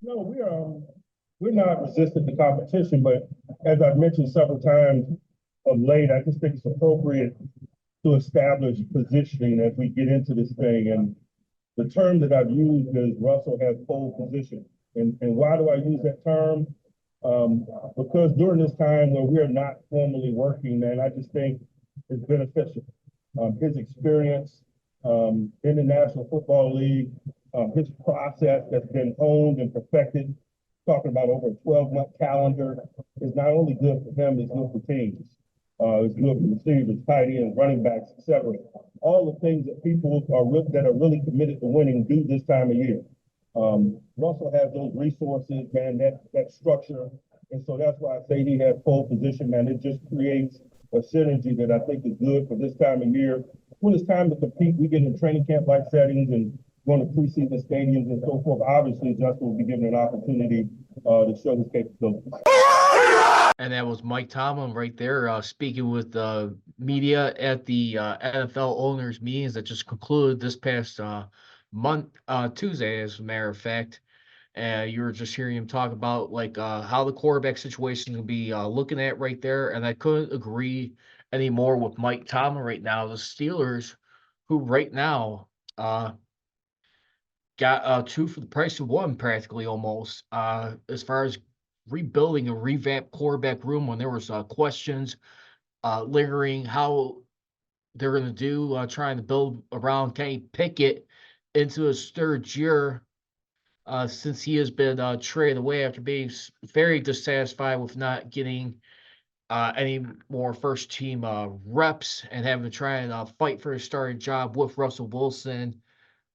No, we're not resistant to competition, but as I've mentioned several times of late, I just think it's appropriate to establish positioning as we get into this thing. And the term that I've used is Russell has pole position. And why do I use that term? Because during this time where we're not formally working, man, I just think it's beneficial. His experience in the National Football League, his process that's been honed and perfected, talking about over a 12-month calendar, is not only good for him, it's good for teams. It's good for receivers, tight ends, running backs, etc. All the things that people that are really committed to winning do this time of year. Russell has those resources, man, that structure. And so that's why I say he has pole position, man. It just creates a synergy that I think is good for this time of year. When it's time to compete, we get in training camp-like settings and going to preseason stadiums and so forth. Obviously, Justin will be given an opportunity to show his capabilities. And that was Mike Tomlin right there, speaking with media at the NFL owners meetings that just concluded this past Tuesday, as a matter of fact. You were just hearing him talk about how the quarterback situation will be looking at right there, and I couldn't agree anymore with Mike Tomlin right now. The Steelers, who right now got two for the price of one, practically almost, as far as rebuilding a revamped quarterback room when there was questions lingering how they're going to do trying to build around Kenny Pickett into his third year since he has been traded away after being very dissatisfied with not getting any more first team reps and having to try and fight for his starting job with Russell Wilson.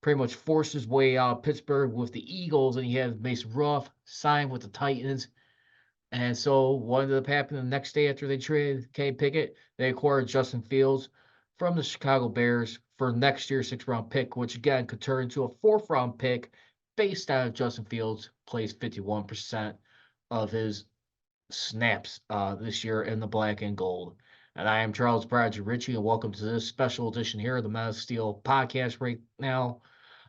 Pretty much forced his way out of Pittsburgh with the Eagles, and he had Mason Ruff signed with the Titans. And so what ended up happening the next day after they traded Kenny Pickett, they acquired Justin Fields from the Chicago Bears for next year's 6th-round pick, which again could turn into a 4th-round pick based on Justin Fields plays 51% of his snaps this year in the black and gold. And I am Charles Prodigy Richey, and welcome to this special edition here of the Men of Steel podcast right now.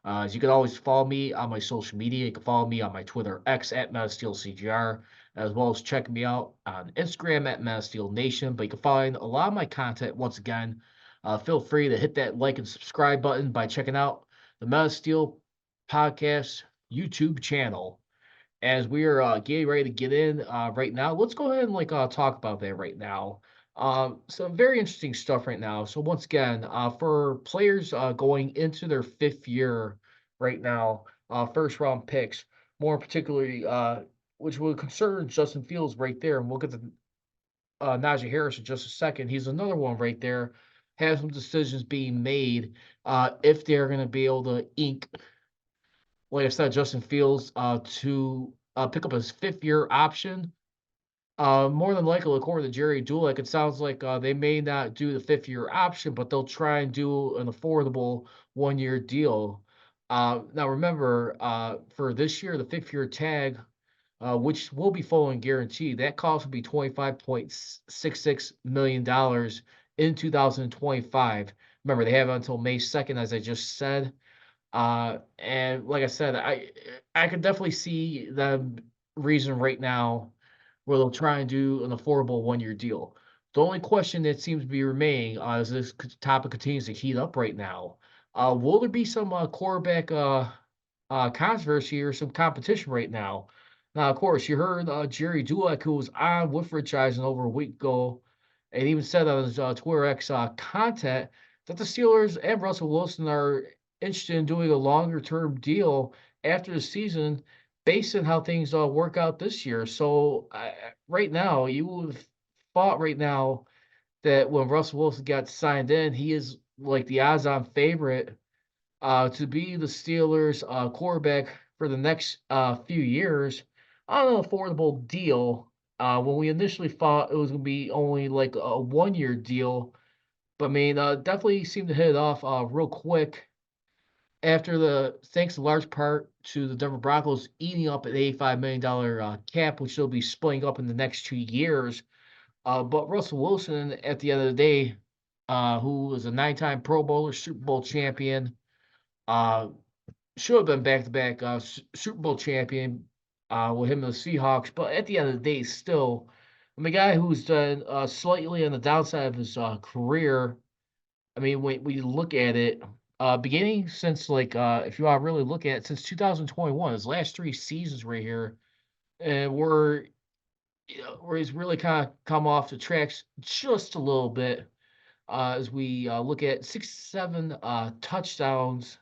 As you can always follow me on my social media. You can follow me on my Twitter X at MetaSteelCGR, as well as check me out on Instagram at MetaSteelNation. But you can find a lot of my content once again. Feel free to hit that like and subscribe button by checking out the Meta Steel podcast YouTube channel. As we are getting ready to get in right now, let's go ahead and talk about that right now. Some very interesting stuff right now. So once again, for players going into their 5th year right now, 1st-round picks, more particularly, which will concern Justin Fields right there, and we'll get to Najee Harris in just a second. He's another one right there. Have some decisions being made if they're going to be able to ink, like I said, Justin Fields to pick up his 5th-year option. More than likely, according to Jerry Dulac, it sounds like they may not do the 5th-year option, but they'll try and do an affordable 1-year deal. Now, remember, for this year, the 5th-year tag, which will be full and guaranteed, that cost will be $25.66 million in 2025. Remember, they have until May 2nd, as I just said. And like I said, I could definitely see the reason right now where they'll try and do an affordable 1-year deal. The only question that seems to be remaining as this topic continues to heat up right now, will there be some quarterback controversy or some competition right now? Now, of course, you heard Jerry Dulac, who was on with Rich Eisen over a week ago, and even said on his Twitter X content that the Steelers and Russell Wilson are interested in doing a longer-term deal after the season based on how things work out this year. So right now, you would have thought right now that when Russell Wilson got signed in, he is like the odds-on favorite to be the Steelers quarterback for the next few years on an affordable deal. When we initially thought it was going to be only like a 1-year deal, but I mean, definitely seemed to hit it off real quick after thanks in large part to the Denver Broncos eating up an $85 million cap, which they'll be splitting up in the next 2 years. But Russell Wilson, at the end of the day, who was a 9-time Pro Bowler, Super Bowl champion, should have been back-to-back Super Bowl champion, with him and the Seahawks. But at the end of the day, still, I'm a guy who's done slightly on the downside of his career. I mean, when we look at it, beginning since like if you want to really look at it, since 2021, his last 3 seasons right here, and we're where he's really kind of come off the tracks just a little bit as we look at 6, 7 touchdowns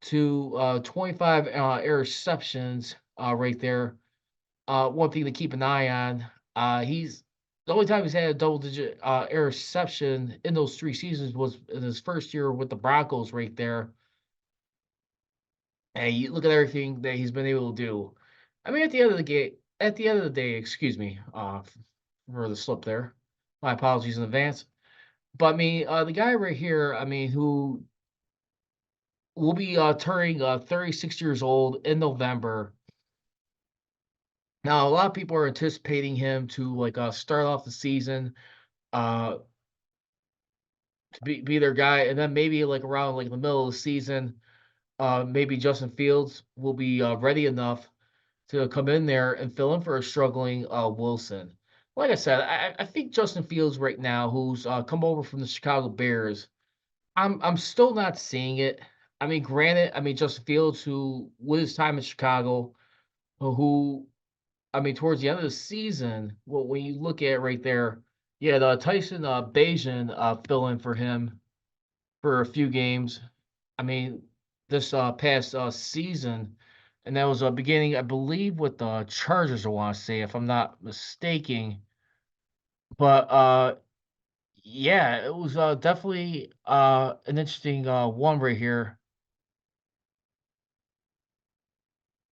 to 25 interceptions right there. One thing to keep an eye on. He's the only time he's had a double digit interception in those 3 seasons was in his first year with the Broncos right there. And you look at everything that he's been able to do. I mean, at the end of the day, excuse me, for the slip there. My apologies in advance. But I mean, the guy right here, I mean, who will be turning 36 years old in November. Now, a lot of people are anticipating him to like start off the season, uh, to be their guy, and then maybe like around like the middle of the season, maybe Justin Fields will be ready enough to come in there and fill in for a struggling Wilson. Like I said, I think Justin Fields right now, who's come over from the Chicago Bears, I'm still not seeing it. I mean, granted, I mean Justin Fields, who with his time in Chicago, who I mean towards the end of the season, well, when you look at it right there, yeah, the Tyson Bajan fill in for him for a few games. I mean, this past season, and that was beginning, I believe, with the Chargers. I want to say, if I'm not mistaken, but yeah, it was definitely an interesting one right here.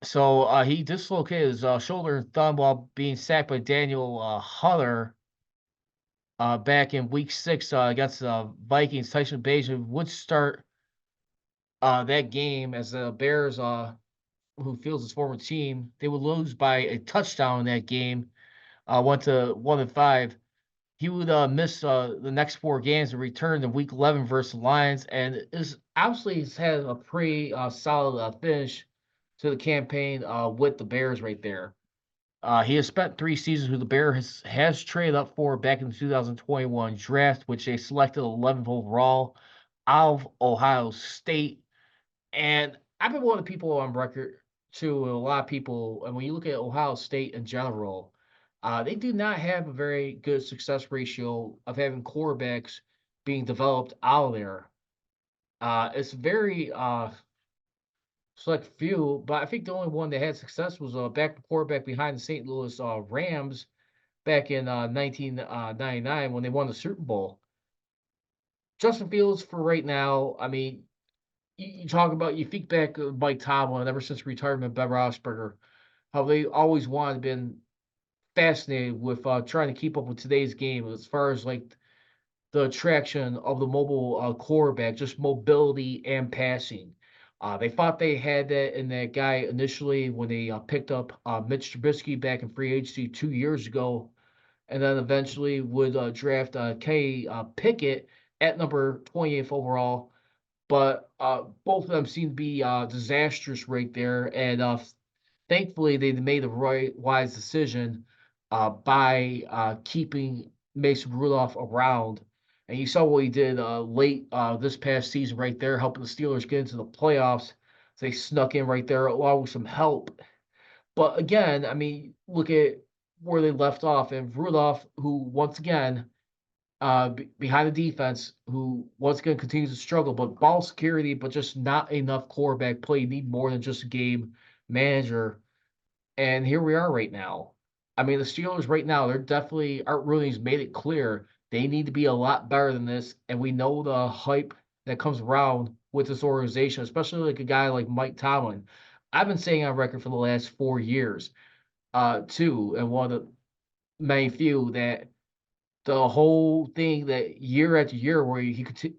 So he dislocated his shoulder and thumb while being sacked by Daniel Hunter back in Week 6 against the Vikings. Tyson Bagent would start that game as the Bears, who fields his former team, they would lose by a touchdown in that game. Went to 1-5. He would miss the next 4 games and return to Week 11 versus the Lions, and is obviously he's had a pretty solid finish to the campaign with the Bears right there. He has spent 3 seasons with the Bears, has traded up for back in the 2021 draft, which they selected 11th overall out of Ohio State. And I've been one of the people on record too, and a lot of people, and when you look at Ohio State in general, they do not have a very good success ratio of having quarterbacks being developed out of there. It's very select few, but I think the only one that had success was a back quarterback behind the St. Louis Rams back in 1999 when they won the Super Bowl. Justin Fields for right now, I mean, you talk about you think back Mike Tomlin ever since retirement, Ben Roethlisberger, how they always wanted been fascinated with trying to keep up with today's game as far as like the attraction of the mobile quarterback, just mobility and passing. They thought they had that in that guy initially when they picked up Mitch Trubisky back in free agency 2 years ago, and then eventually would draft Kenny Pickett at number 28th overall. But both of them seem to be disastrous right there, and thankfully they made the right wise decision by keeping Mason Rudolph around. And you saw what he did late this past season right there, helping the Steelers get into the playoffs. They snuck in right there along with some help. But again, I mean, look at where they left off, and Rudolph, who once again behind the defense, who once again continues to struggle, but ball security, but just not enough quarterback play. You need more than just a game manager. And here we are right now. I mean, the Steelers right now, they're definitely, Art Rooney's made it clear they need to be a lot better than this. And we know the hype that comes around with this organization, especially like a guy like Mike Tomlin. I've been saying on record for the last 4 years, too, and one of the many few that the whole thing that year after year where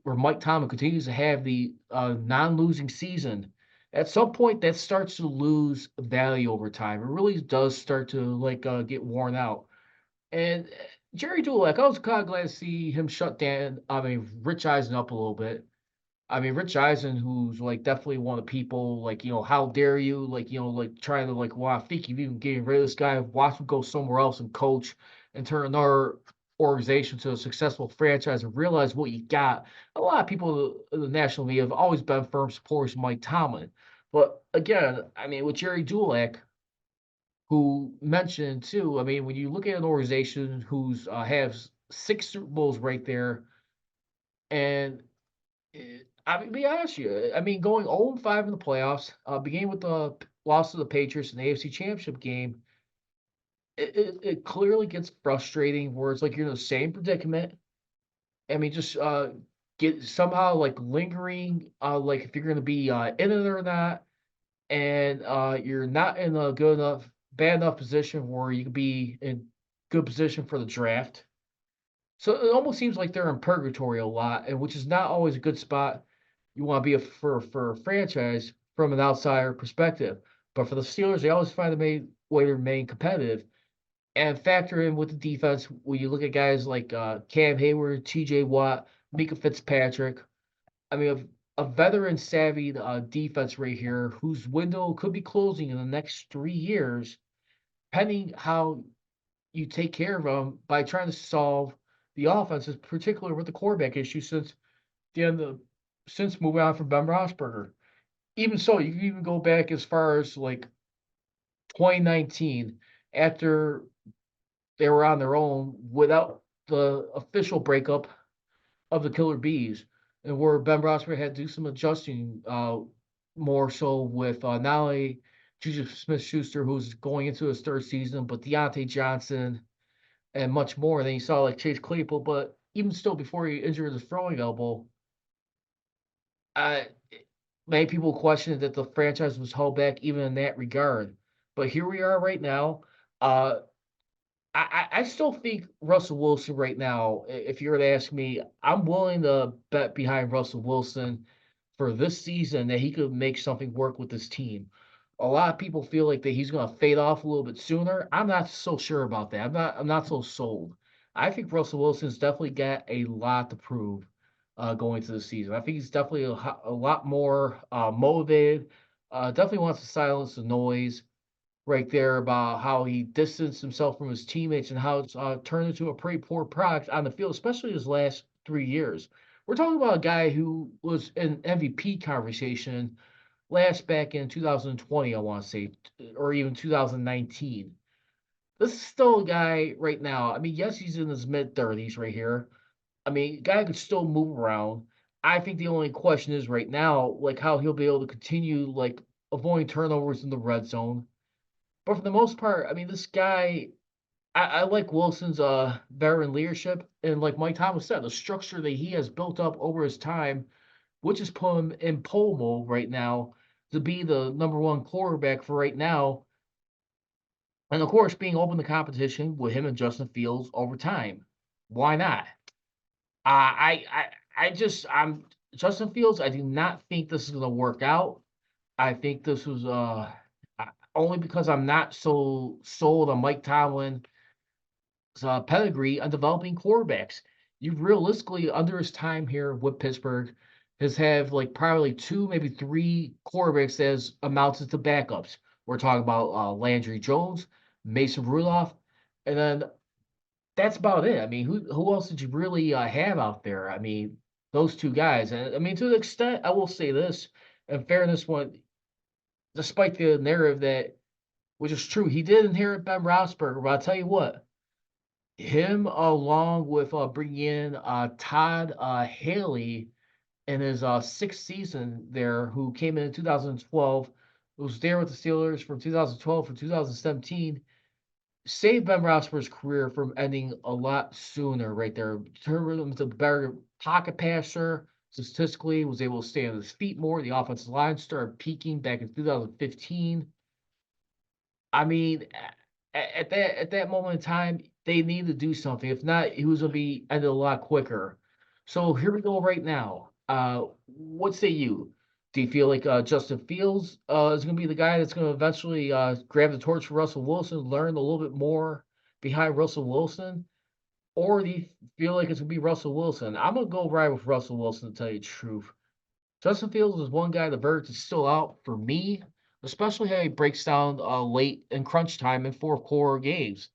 where Mike Tomlin continues to have the non-losing season, at some point that starts to lose value over time. It really does start to like get worn out. And Jerry Dulac, I was kind of glad to see him shut down. I mean, Rich Eisen up a little bit. I mean, Rich Eisen, who's like definitely one of the people, like, how dare you, like, like trying to like, well, I think you've even getting rid of this guy, watch him go somewhere else and coach and turn another organization to a successful franchise and realize what you got. A lot of people in the national media have always been firm supporters of Mike Tomlin. But again, I mean, with Jerry Dulac, who mentioned too, I mean, when you look at an organization who's has 6 Super Bowls right there, and I mean, be honest with you, I mean, going 0-5 in the playoffs, beginning with the loss to the Patriots in the AFC Championship game, it clearly gets frustrating where it's like you're in the same predicament. I mean, just get somehow like lingering, like if you're going to be in it or not, and you're not in a bad enough position where you could be in good position for the draft. So it almost seems like they're in purgatory a lot, and which is not always a good spot you want to be for a franchise from an outsider perspective. But for the Steelers, they always find a way to remain competitive and factor in with the defense. When you look at guys like Cam Hayward, T.J. Watt, Mika Fitzpatrick, I mean, a veteran savvy defense right here whose window could be closing in the next 3 years, depending how you take care of them by trying to solve the offenses, particularly with the quarterback issue since the end of since moving on from Ben Roethlisberger. Even so, you can even go back as far as like 2019, after they were on their own without the official breakup of the Killer Bees, and where Ben Roethlisberger had to do some adjusting, more so with not only Juju Smith-Schuster, who's going into his third season, but Deontay Johnson and much more. And then you saw like Chase Claypool, but even still, before he injured his throwing elbow, uh, many people questioned that the franchise was held back even in that regard. But here we are right now. Uh, I still think Russell Wilson right now, if you were to ask me, I'm willing to bet behind Russell Wilson for this season that he could make something work with this team. A lot of people feel like that he's going to fade off a little bit sooner. I'm not so sure about that. I'm not so sold. I think Russell Wilson's definitely got a lot to prove going to the season. I think he's definitely a lot more motivated. Definitely wants to silence the noise right there about how he distanced himself from his teammates and how it's turned into a pretty poor product on the field, especially his last 3 years. We're talking about a guy who was in MVP conversation last back in 2020, I want to say, or even 2019. This is still a guy right now. I mean, yes, he's in his mid 30s right here. I mean, guy could still move around. I think the only question is right now, like how he'll be able to continue like avoiding turnovers in the red zone. But for the most part, I mean, this guy, I like Wilson's veteran leadership, and like Mike Thomas said, the structure that he has built up over his time, which has put him in pole mode right now to be the number one quarterback for right now, and of course being open to competition with him and Justin Fields over time. Why not? I'm Justin Fields. I do not think this is going to work out. I think this was only because I'm not so sold on Mike Tomlin pedigree on developing quarterbacks. You've realistically, under his time here with Pittsburgh, has have like probably two, maybe three quarterbacks as amounted to backups. We're talking about Landry Jones, Mason Rudolph, and then that's about it. I mean, who else did you really have out there? I mean, those two guys. And I mean, to the extent I will say this, in fairness, when despite the narrative that which is true, he did inherit Ben Roethlisberger, but I'll tell you what, him along with bringing in Todd Haley in his sixth season there, who came in 2012, was there with the Steelers from 2012 to 2017, saved Ben Roethlisberger's career from ending a lot sooner. Right there, turned him into a better pocket passer. Statistically, was able to stay on his feet more. The offensive line started peaking back in 2015. I mean, at that moment in time, they need to do something. If not, he was gonna be ended a lot quicker. So here we go right now. What say you? Do you feel like Justin Fields is gonna be the guy that's gonna eventually grab the torch for Russell Wilson, learn a little bit more behind Russell Wilson? Or do you feel like it's gonna be Russell Wilson? I'm gonna go right with Russell Wilson to tell you the truth. Justin Fields is one guy. The verdict is still out for me, especially how he breaks down late in crunch time in fourth quarter games.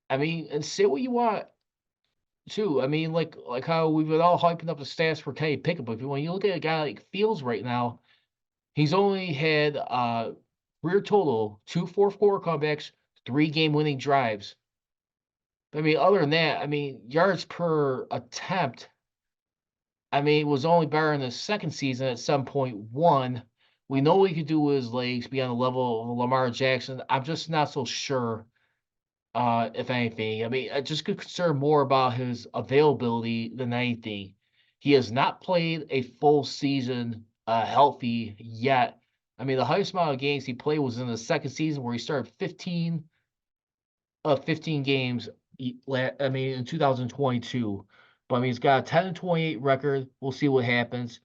I mean, and say what you want too. I mean, like how we've been all hyping up the stats for Kenny Pickett, but when you look at a guy like Fields right now, he's only had career total 2 fourth quarter comebacks, 3 game winning drives. I mean, other than that, I mean, yards per attempt, I mean, it was only better in the second season at 7.1. We know what he could do with his legs, be on the level of Lamar Jackson. I'm just not so sure, if anything. I mean, I just could concern more about his availability than anything. He has not played a full season healthy yet. I mean, the highest amount of games he played was in the second season where he started 15 of 15 games. I mean, in 2022. But I mean, he's got a 10-28 record. We'll see what happens.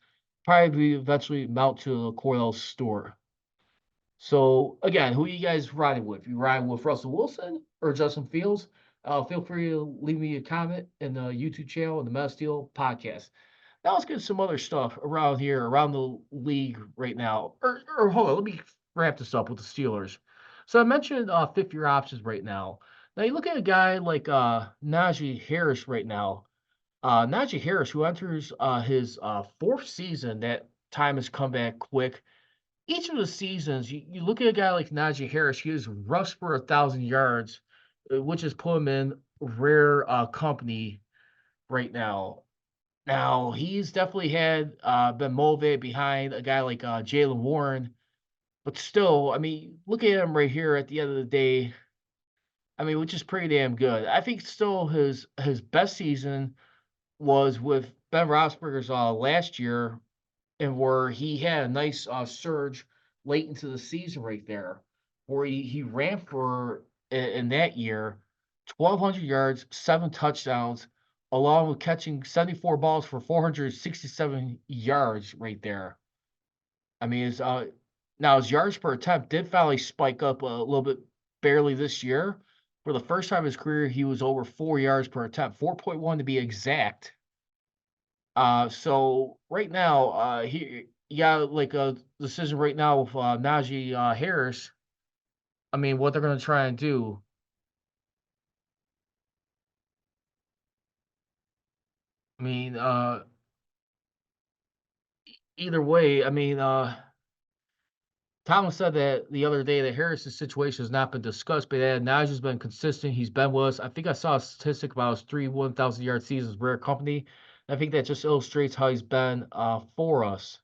Probably eventually mount to a Cordell Stewart. So again, who are you guys riding with? You riding with Russell Wilson or Justin Fields? Feel free to leave me a comment in the YouTube channel and the Mess Deal podcast. Now let's get some other stuff around here, around the league right now. Or hold on, let me wrap this up with the Steelers. So I mentioned fifth year options right now. Now you look at a guy like Najee Harris right now. Najee Harris, who enters his fourth season, that time has come back quick. Each of the seasons, you look at a guy like Najee Harris, he has rushed for 1,000 yards, which has put him in rare company right now. Now he's definitely had been motivated behind a guy like Jalen Warren, but still, I mean, look at him right here at the end of the day. I mean, which is pretty damn good. I think still his best season was with Ben Roethlisberger's last year, and where he had a nice surge late into the season right there, where he ran for in that year 1,200 yards, 7 touchdowns, along with catching 74 balls for 467 yards right there. I mean, now his yards per attempt did finally spike up a little bit barely this year. For the first time in his career, he was over 4 yards per attempt, 4.1 to be exact. So right now, he you got like a decision right now with Najee Harris. I mean, what they're gonna try and do. I mean, either way, I mean, Thomas said that the other day that Harris's situation has not been discussed, but that Najee's been consistent. He's been with us. I think I saw a statistic about his 1,000 yard seasons, rare company. I think that just illustrates how he's been for us.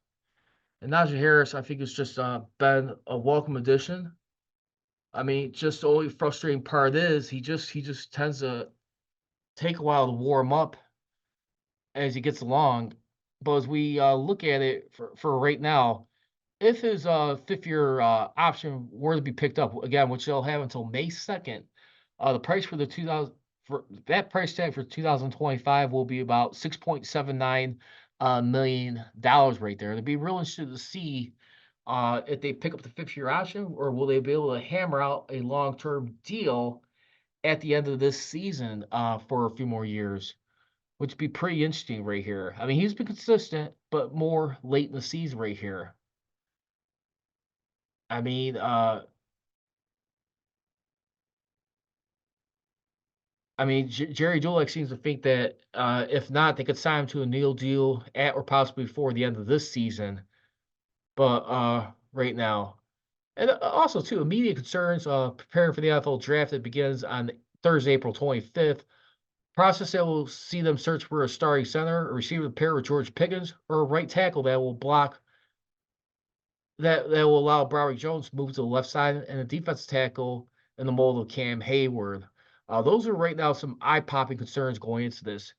And Najee Harris, I think, has just been a welcome addition. I mean, just the only frustrating part is he just tends to take a while to warm up as he gets along. But as we look at it for right now, if his fifth year option were to be picked up again, which they'll have until May 2nd, the price for the 2000 for that price tag for 2025 will be about $6.79 million right there. It'd be real interesting to see if they pick up the fifth year option, or will they be able to hammer out a long term deal at the end of this season for a few more years, which would be pretty interesting right here. I mean, he's been consistent, but more late in the season right here. I mean, Jerry Dulac seems to think that if not, they could sign him to a Neal deal at or possibly before the end of this season. But right now, and also too, immediate concerns preparing for the NFL draft that begins on Thursday, April 25th. Process that will see them search for a starting center, a receiver to pair with George Pickens, or a right tackle that will block that will allow Broderick Jones to move to the left side, and a defensive tackle in the mold of Cam Hayward. Those are right now some eye-popping concerns going into this.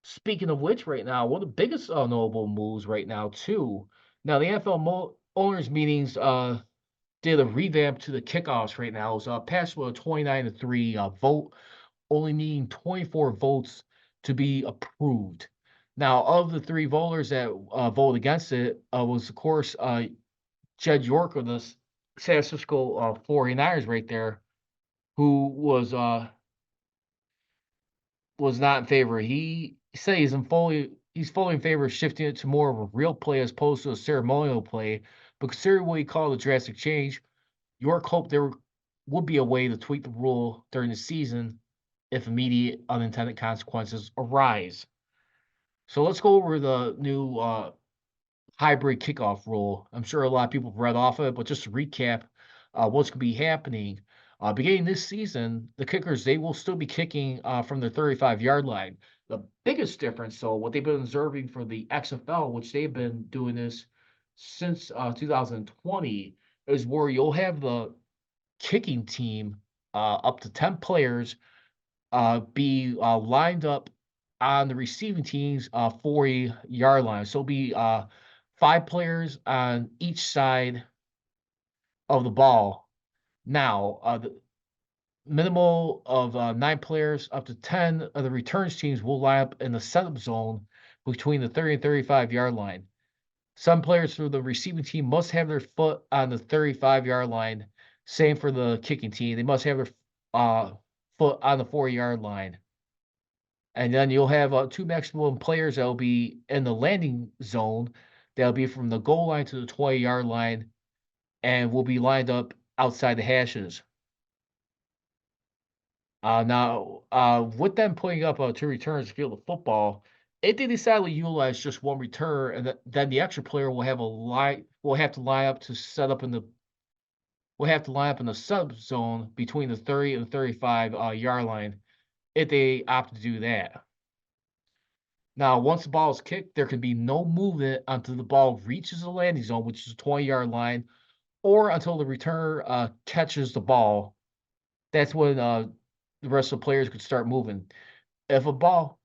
Speaking of which, right now, one of the biggest notable moves right now, too. Now, the NFL owners meetings did a revamp to the kickoffs right now. It was passed with a 29-3 vote, only needing 24 votes to be approved. Now, of the 3 voters that voted against it, was, of course, Jed York of the San Francisco 49ers right there, who was not in favor. He said he's in fully he's fully in favor of shifting it to more of a real play as opposed to a ceremonial play. But considering what he called a drastic change, York hoped there would be a way to tweak the rule during the season if immediate unintended consequences arise. So let's go over the new hybrid kickoff rule. I'm sure a lot of people have read off of it, but just to recap, what's going to be happening. Beginning this season, the kickers, they will still be kicking from the 35-yard line. The biggest difference, though, what they've been observing for the XFL, which they've been doing this since 2020, is where you'll have the kicking team, up to 10 players, be lined up on the receiving team's 40-yard line. So it'll be 5 players on each side of the ball. Now, the minimal of 9 players, up to 10 of the returns teams will line up in the setup zone between the 30 and 35-yard line. Some players for the receiving team must have their foot on the 35-yard line. Same for the kicking team. They must have their foot on the 40-yard line. And then you'll have 2 maximum players that will be in the landing zone. That'll be from the goal line to the 20-yard line and will be lined up outside the hashes. With them putting up 2 returns to field of football, if they decide to utilize just 1 return, and then the extra player will have to line up to set up in the will have to line up in the sub zone between the 30 and 35 yard line if they opt to do that. Now, once the ball is kicked, there can be no movement until the ball reaches the landing zone, which is the 20-yard line, or until the returner catches the ball. That's when the rest of the players could start moving. If a ball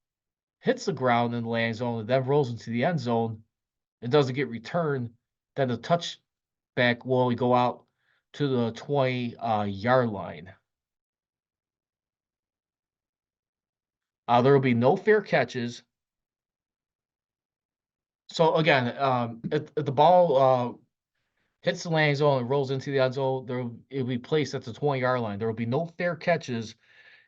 hits the ground in the landing zone and then rolls into the end zone and doesn't get returned, then the touchback will only go out to the 20-yard line. There will be no fair catches. So again, if the ball hits the landing zone and rolls into the end zone, it will be placed at the 20-yard line. There will be no fair catches.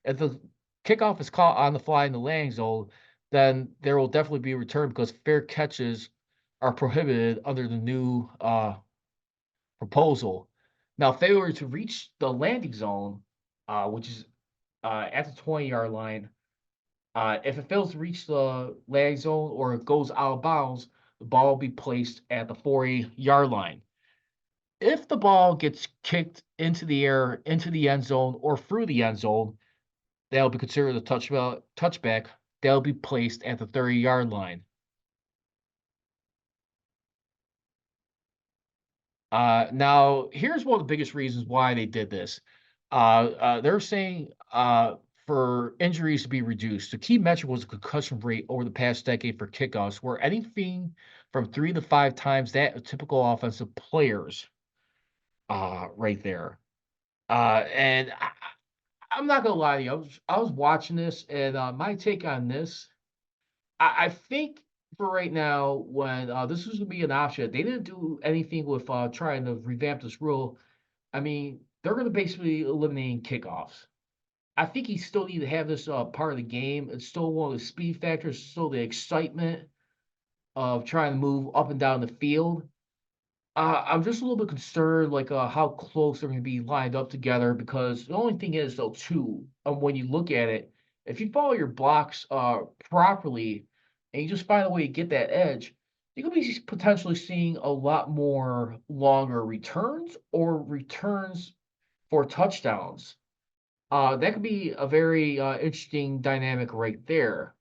If the kickoff is caught on the fly in the landing zone, then there will definitely be a return because fair catches are prohibited under the new proposal. Now, failure to reach the landing zone, which is at the 20-yard line, if it fails to reach the landing zone or it goes out of bounds, the ball will be placed at the 40-yard line. If the ball gets kicked into the air, into the end zone, or through the end zone, that'll be considered a touchback. That'll be placed at the 30-yard line. Now, here's one of the biggest reasons why they did this. They're saying for injuries to be reduced. The key metric was the concussion rate over the past decade for kickoffs, where anything from 3 to 5 times that of typical offensive players, right there. And I'm not gonna lie to you. I was watching this, and my take on this, I think for right now, when this was gonna be an option, they didn't do anything with trying to revamp this rule. I mean, they're gonna basically eliminating kickoffs. I think you still need to have this part of the game. It's still one of the speed factors, still the excitement of trying to move up and down the field. I'm just a little bit concerned, like, how close they're gonna be lined up together because the only thing is, though, too, when you look at it, if you follow your blocks, properly and you just find a way to get that edge, you could be potentially seeing a lot more longer returns or returns for touchdowns. That could be a very, interesting dynamic right there.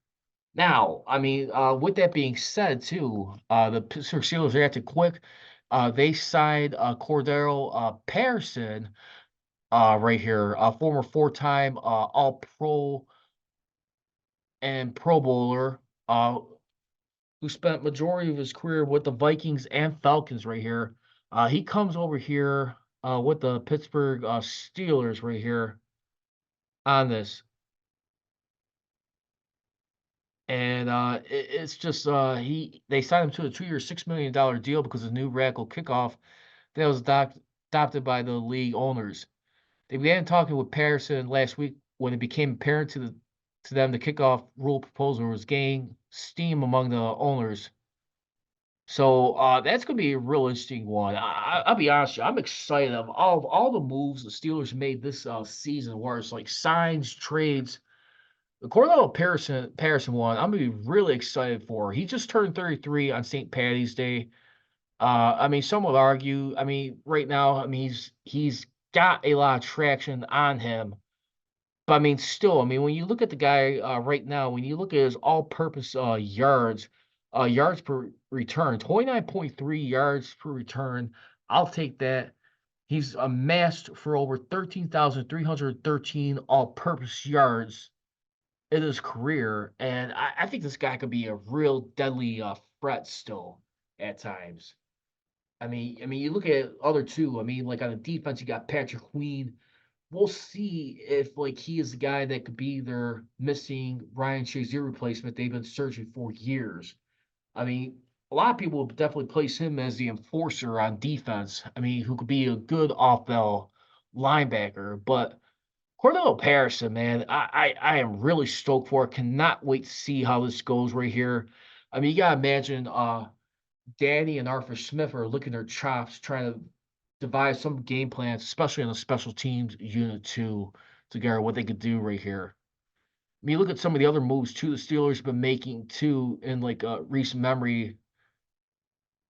Now, I mean, with that being said, too, the Pittsburgh Steelers reacted quick. They signed Cordero Patterson right here, a former 4-time All-Pro and Pro Bowler, who spent majority of his career with the Vikings and Falcons right here. He comes over here with the Pittsburgh Steelers right here on this. And it's just they signed him to a 2-year, $6 million deal because of the new radical kickoff that was adopted by the league owners. They began talking with Patterson last week when it became apparent to to them, the kickoff rule proposal was gaining steam among the owners. So that's going to be a real interesting one. I'll be honest, with you, I'm excited of all the moves the Steelers made this season, where it's like signs, trades. The Cordell Patterson one, I'm gonna be really excited for. He just turned 33 on St. Patty's Day. I mean, some would argue. I mean, right now, I mean, he's got a lot of traction on him. But I mean, still, I mean, when you look at the guy right now, when you look at his all-purpose yards per return, 29.3 yards per return, I'll take that. He's amassed for over 13,313 all-purpose yards in his career, and I think this guy could be a real deadly threat still at times. I mean, you look at other two. I mean, like on the defense, you got Patrick Queen. We'll see if like he is the guy that could be their missing Ryan Shazier replacement they've been searching for years. I mean, a lot of people would definitely place him as the enforcer on defense. I mean, who could be a good off-ball linebacker, but Cordell Patterson, man, I am really stoked for it. Cannot wait to see how this goes right here. I mean, you gotta imagine Danny and Arthur Smith are licking their chops trying to devise some game plans, especially on the special teams unit too, together what they could do right here. I mean, look at some of the other moves too the Steelers have been making too in like recent memory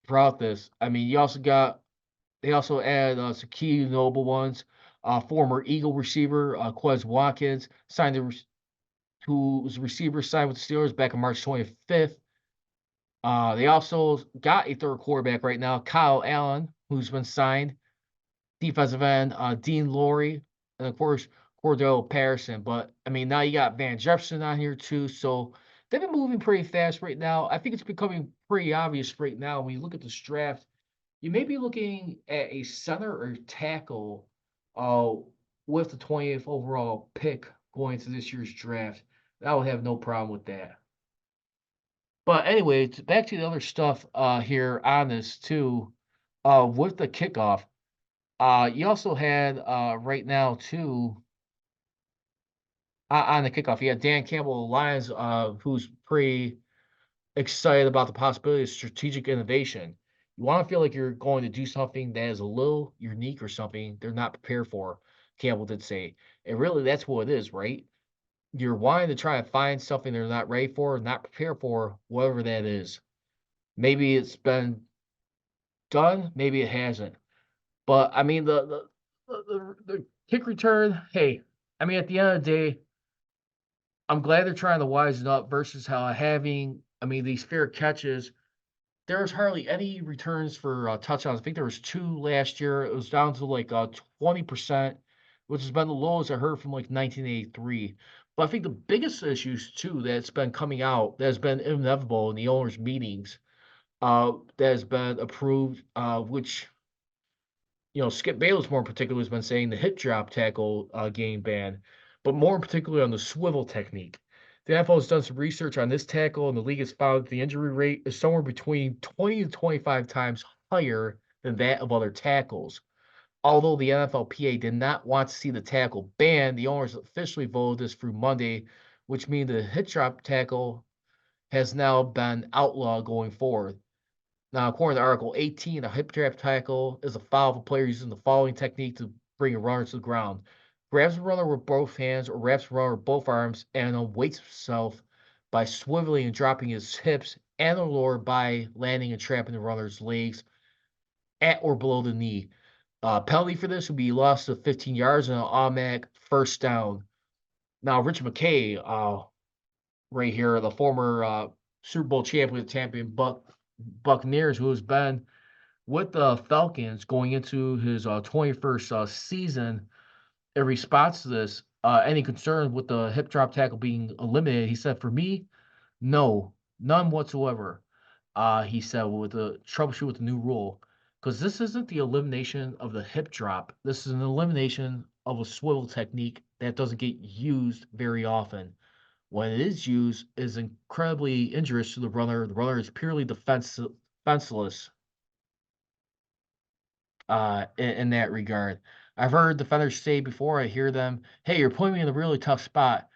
throughout this. I mean, you also got they also add some key notable ones. Former Eagle receiver Quez Watkins signed the who was a receiver signed with the Steelers back on March 25th. They also got a third quarterback right now, Kyle Allen, who's been signed. Defensive end, Dean Laurie, and of course, Cordell Patterson. But I mean, now you got Van Jefferson on here too. So they've been moving pretty fast right now. I think it's becoming pretty obvious right now when you look at this draft. You may be looking at a center or tackle uh, with the 20th overall pick going into this year's draft. I would have no problem with that. But anyway, back to the other stuff here on this too. With the kickoff, you also had right now too on the kickoff. You had Dan Campbell of the Lions, who's pretty excited about the possibility of strategic innovation. You want to feel like you're going to do something that is a little unique or something they're not prepared for. Campbell did say, and really that's what it is, right? You're wanting to try to find something they're not ready for, not prepared for, whatever that is. Maybe it's been done, maybe it hasn't. But I mean, the kick return. Hey, I mean, at the end of the day, I'm glad they're trying to wisen up versus how having. I mean, these fair catches. There was hardly any returns for touchdowns. I think there was two last year. It was down to like 20%, which has been the lowest I heard from like 1983. But I think the biggest issues too that's been coming out that has been inevitable in the owners' meetings that has been approved, which Skip Bayless more in particular has been saying the hip drop tackle game ban, but more in particular on the swivel technique. The NFL has done some research on this tackle, and the league has found that the injury rate is somewhere between 20 to 25 times higher than that of other tackles. Although the NFLPA did not want to see the tackle banned, the owners officially voted this through Monday, which means the hip drop tackle has now been outlawed going forward. Now, according to Article 18, a hip trap tackle is a foul if a player using the following technique to bring a runner to the ground. Grabs the runner with both hands or wraps the runner with both arms and then weights himself by swiveling and dropping his hips and or lower by landing and trapping the runner's legs at or below the knee. Penalty for this would be loss of 15 yards and an automatic first down. Now, Rich McKay, right here, the former Super Bowl champion Buccaneers, who has been with the Falcons going into his 21st season. In response to this, any concern with the hip drop tackle being eliminated, he said, "For me, no, none whatsoever." He said, with the troubleshoot with the new rule, because this isn't the elimination of the hip drop. This is an elimination of a swivel technique that doesn't get used very often. When it is used, it is incredibly injurious to the runner. The runner is purely defenseless in that regard. I've heard defenders say before, I hear them, "Hey, you're putting me in a really tough spot."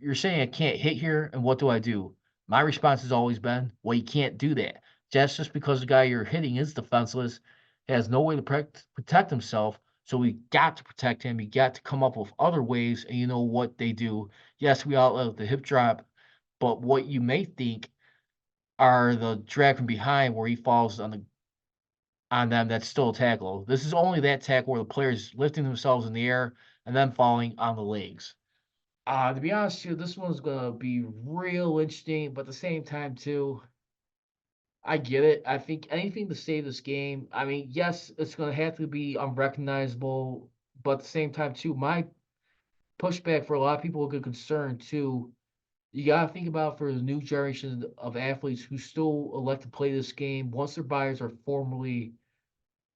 You're saying I can't hit here, and what do I do? My response has always been, well, you can't do that. That's just because the guy you're hitting is defenseless, has no way to protect himself. So we got to protect him. You got to come up with other ways, and you know what they do. Yes, we outlet the hip drop, but what you may think are the drag from behind where he falls on them, that's still a tackle. This is only that tackle where the player's lifting themselves in the air and then falling on the legs. To be honest with you, this one's gonna be real interesting, but at the same time, too, I get it. I think anything to save this game. I mean, yes, it's gonna have to be unrecognizable, but at the same time, too, my pushback for a lot of people with good concern too. You gotta think about for the new generation of athletes who still elect to play this game once their bodies are formally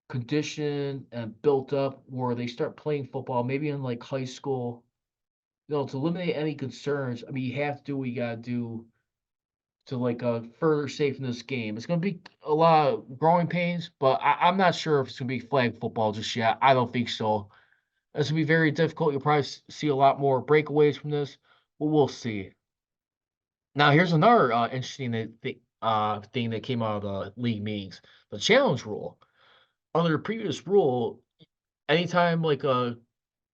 conditioned and built up, where they start playing football, maybe in like high school. To eliminate any concerns, I mean, you have to do what you gotta do to like further safen this game. It's gonna be a lot of growing pains, but I'm not sure if it's gonna be flag football just yet. I don't think so. It's gonna be very difficult. You'll probably see a lot more breakaways from this, but we'll see. Now, here's another interesting thing that came out of the league meetings: the challenge rule. Under the previous rule, anytime like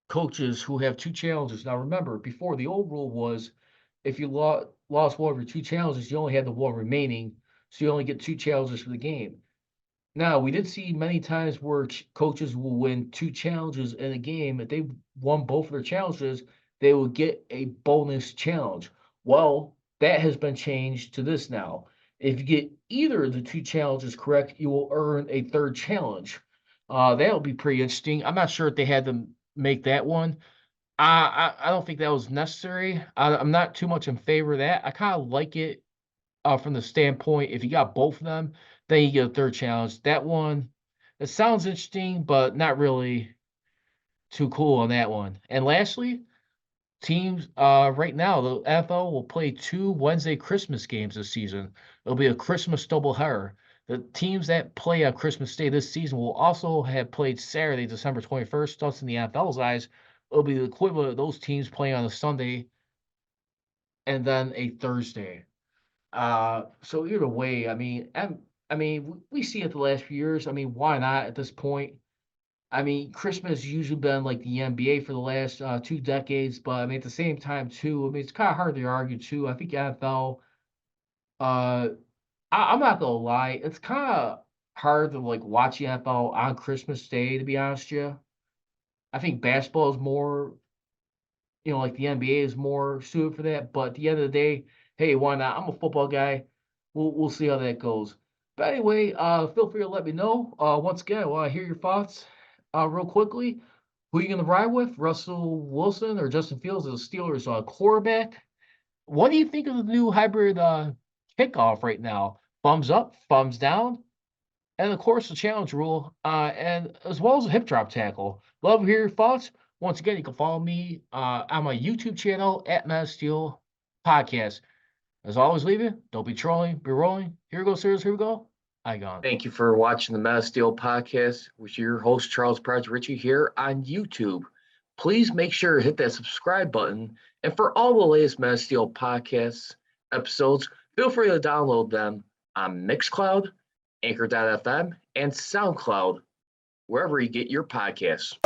coaches who have 2 challenges. Now remember, before the old rule was if you lost one of your 2 challenges, you only had the one remaining, so you only get 2 challenges for the game. Now, we did see many times where coaches will win 2 challenges in a game. If they won both of their challenges, they would get a bonus challenge. Well, that has been changed to this now. If you get either of the 2 challenges correct, you will earn a third challenge. That'll be pretty interesting. I'm not sure if they had to make that one. I don't think that was necessary. I'm not too much in favor of that. I kind of like it from the standpoint if you got both of them, then you get a third challenge. That one, it sounds interesting, but not really too cool on that one. And lastly, teams right now the NFL will play 2 Wednesday Christmas games this season. It'll be a Christmas doubleheader. The teams that play on Christmas Day this season will also have played Saturday, December 21st. Thus, in the NFL's eyes, it'll be the equivalent of those teams playing on a Sunday and then a Thursday. So either way, I mean, we see it the last few years. I mean, why not at this point? I mean, Christmas usually been like the NBA for the last 2 decades, but I mean, at the same time, too, I mean, it's kind of hard to argue too. I think NFL, uh, I'm not gonna lie, it's kind of hard to like watch the NFL on Christmas Day, to be honest with you. I think basketball is more, like the NBA is more suited for that. But at the end of the day, hey, why not? I'm a football guy. We'll see how that goes. But anyway, feel free to let me know. Once again, I want to hear your thoughts. Real quickly, who you gonna ride with? Russell Wilson or Justin Fields as the Steelers quarterback? What do you think of the new hybrid kickoff right now? Thumbs up, thumbs down, and of course the challenge rule, and as well as a hip drop tackle. Love to hear your thoughts. Once again, you can follow me on my YouTube channel at Matt Steel Podcast. As always, leave you. Don't be trolling, be rolling. Here we go, sirs. Here we go. I gone. Thank you for watching the Matt Steel Podcast with your host, Charles Prodigy Richey, here on YouTube. Please make sure to hit that subscribe button. And for all the latest Matt Steel Podcast episodes, feel free to download them on Mixcloud, Anchor.fm, and SoundCloud, wherever you get your podcasts.